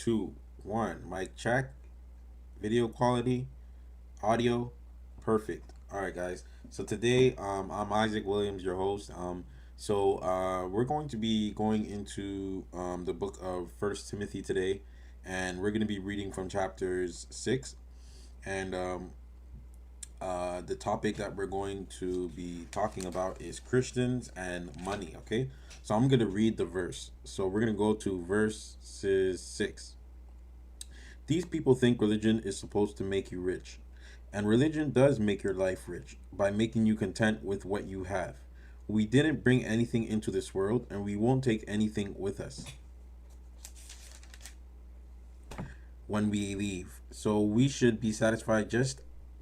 two, one. Mic check. Video quality, audio, perfect. All right, guys. So today, I'm Isaac Williams, your host. We're going to be going into the book of First Timothy today, and we're going to be reading from chapters 6. And The topic that we're going to be talking about is Christians and money. Okay, so I'm going to read the verse. So we're going to go to verses 6. These people think religion is supposed to make you rich. And religion does make your life rich by making you content with what you have. We didn't bring anything into this world, and we won't take anything with us when we leave. So we should be satisfied just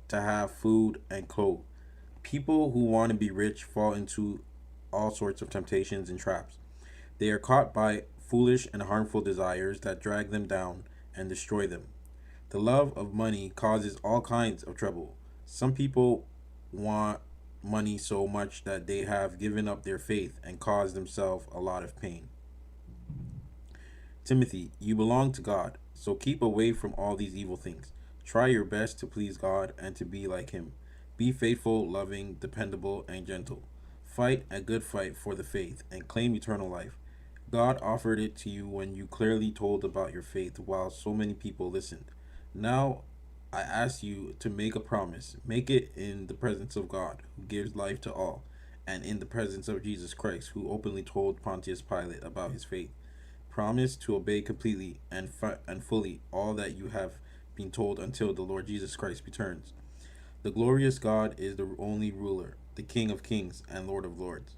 to have food and clothes. People who want to be rich fall into all sorts of temptations and traps. They are caught by foolish and harmful desires that drag them down and destroy them. The love of money causes all kinds of trouble. Some people want money so much that they have given up their faith and caused themselves a lot of pain. Timothy, you belong to God, so keep away from all these evil things. Try your best to please God and to be like Him. Be faithful, loving, dependable, and gentle. Fight a good fight for the faith and claim eternal life. God offered it to you when you clearly told about your faith while so many people listened. Now I ask you to make a promise. Make it in the presence of God, who gives life to all, and in the presence of Jesus Christ, who openly told Pontius Pilate about his faith. Promise to obey completely and fully all that you have been told until the Lord Jesus Christ returns. The glorious God is the only ruler, the King of kings and Lord of lords.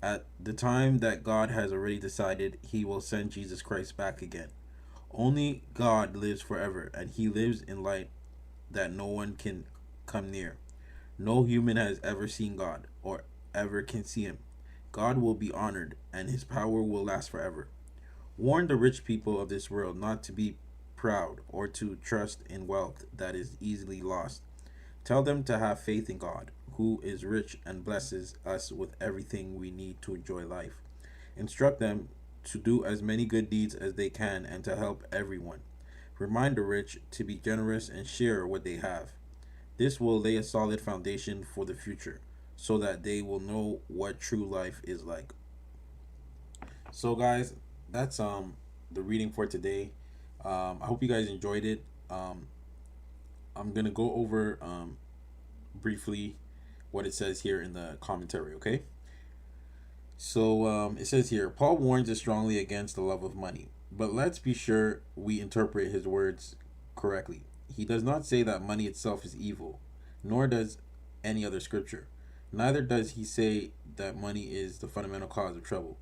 At the time that God has already decided, He will send Jesus Christ back again. Only God lives forever, and He lives in light that no one can come near. No human has ever seen God or ever can see Him. God will be honored, and His power will last forever. Warn the rich people of this world not to be proud or to trust in wealth that is easily lost. Tell them to have faith in God, who is rich and blesses us with everything we need to enjoy life. Instruct them to do as many good deeds as they can and to help everyone. Remind the rich to be generous and share what they have. This will lay a solid foundation for the future so that they will know what true life is like. So guys, that's the reading for today. I hope you guys enjoyed it. I'm gonna go over briefly what it says here in the commentary. Okay, so it says here, Paul warns us strongly against the love of money, but let's be sure we interpret his words correctly. He does not say that money itself is evil, nor does any other scripture. Neither does he say that money is the fundamental cause of trouble,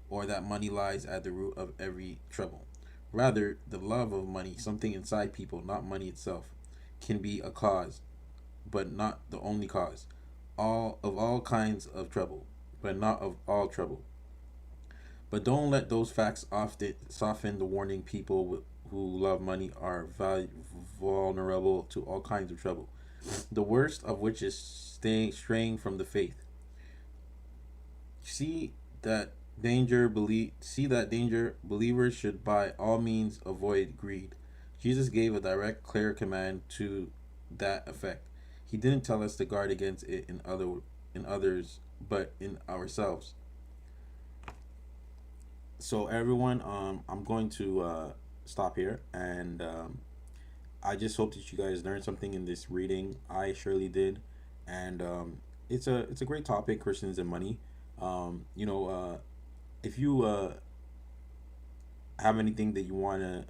or that money lies at the root of every trouble. Rather, the love of money, something inside people, not money itself, can be a cause, but not the only cause. All kinds of trouble, but not of all trouble. But don't let those facts often soften the warning. People who love money are vulnerable to all kinds of trouble. The worst of which is straying from the faith. See that see that danger. Believers should by all means avoid greed. Jesus gave a direct, clear command to that effect. He didn't tell us to guard against it in others, but in ourselves. So everyone, I'm going to stop here, and I just hope that you guys learned something in this reading. I surely did, and it's a great topic, Christians and money. If you have anything that you want to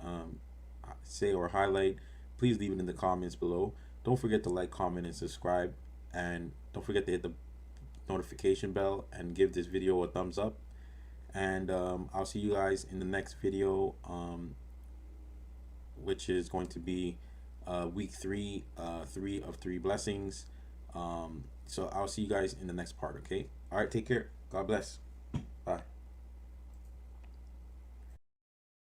say or highlight, please leave it in the comments below. Don't forget to like, comment, and subscribe, and don't forget to hit the notification bell and give this video a thumbs up. And I'll see you guys in the next video, which is going to be week 3, 3 of 3 blessings. So I'll see you guys in the next part. Okay, all right, take care, God bless.